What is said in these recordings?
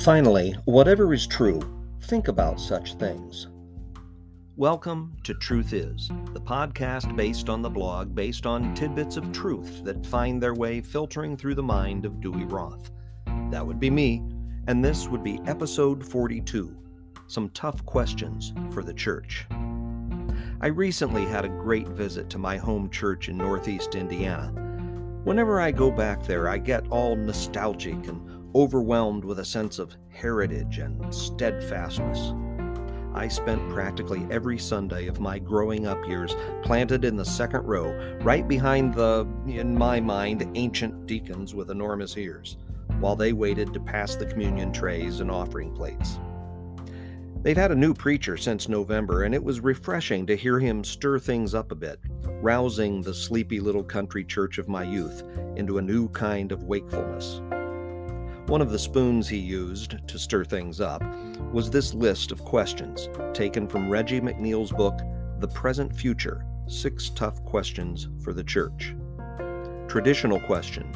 Finally, whatever is true, think about such things. Welcome to Truth Is, the podcast based on the blog, based on tidbits of truth that find their way filtering through the mind of Dewey Roth. That would be me, and this would be episode 42, Some Tough Questions for the Church. I recently had a great visit to my home church in Northeast Indiana. Whenever I go back there, I get all nostalgic and overwhelmed with a sense of heritage and steadfastness. I spent practically every Sunday of my growing up years planted in the second row, right behind the, in my mind, ancient deacons with enormous ears, while they waited to pass the communion trays and offering plates. They'd had a new preacher since November, and it was refreshing to hear him stir things up a bit, rousing the sleepy little country church of my youth into a new kind of wakefulness. One of the spoons he used to stir things up was this list of questions taken from Reggie McNeil's book, The Present Future: 6 Tough Questions for the Church. Traditional question: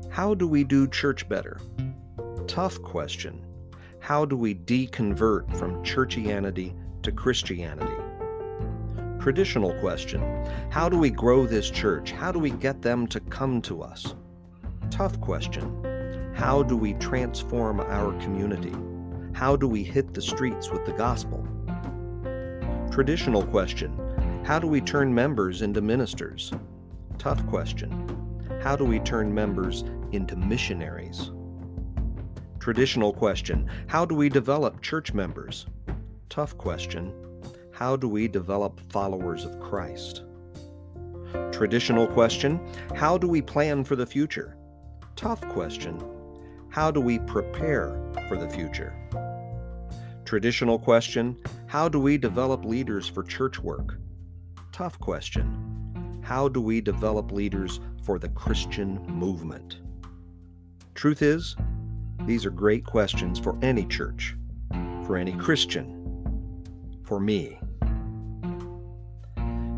how do we do church better? Tough question: how do we deconvert from churchianity to Christianity? Traditional question: how do we grow this church? How do we get them to come to us? Tough question: how do we transform our community? How do we hit the streets with the gospel? Traditional question: how do we turn members into ministers? Tough question: how do we turn members into missionaries? Traditional question: how do we develop church members? Tough question: how do we develop followers of Christ? Traditional question: how do we plan for the future? Tough question: how do we prepare for the future? Traditional question: how do we develop leaders for church work? Tough question: how do we develop leaders for the Christian movement? Truth is, these are great questions for any church, for any Christian, for me.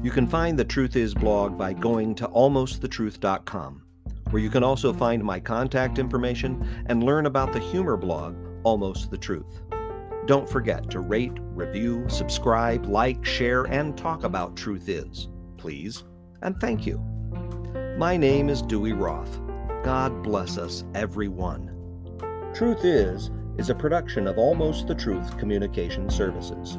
You can find the Truth Is blog by going to almostthetruth.com, where you can also find my contact information and learn about the humor blog, Almost the Truth. Don't forget to rate, review, subscribe, like, share, and talk about Truth Is, please, and thank you. My name is Dewey Roth. God bless us, everyone. Truth Is a production of Almost the Truth Communication Services.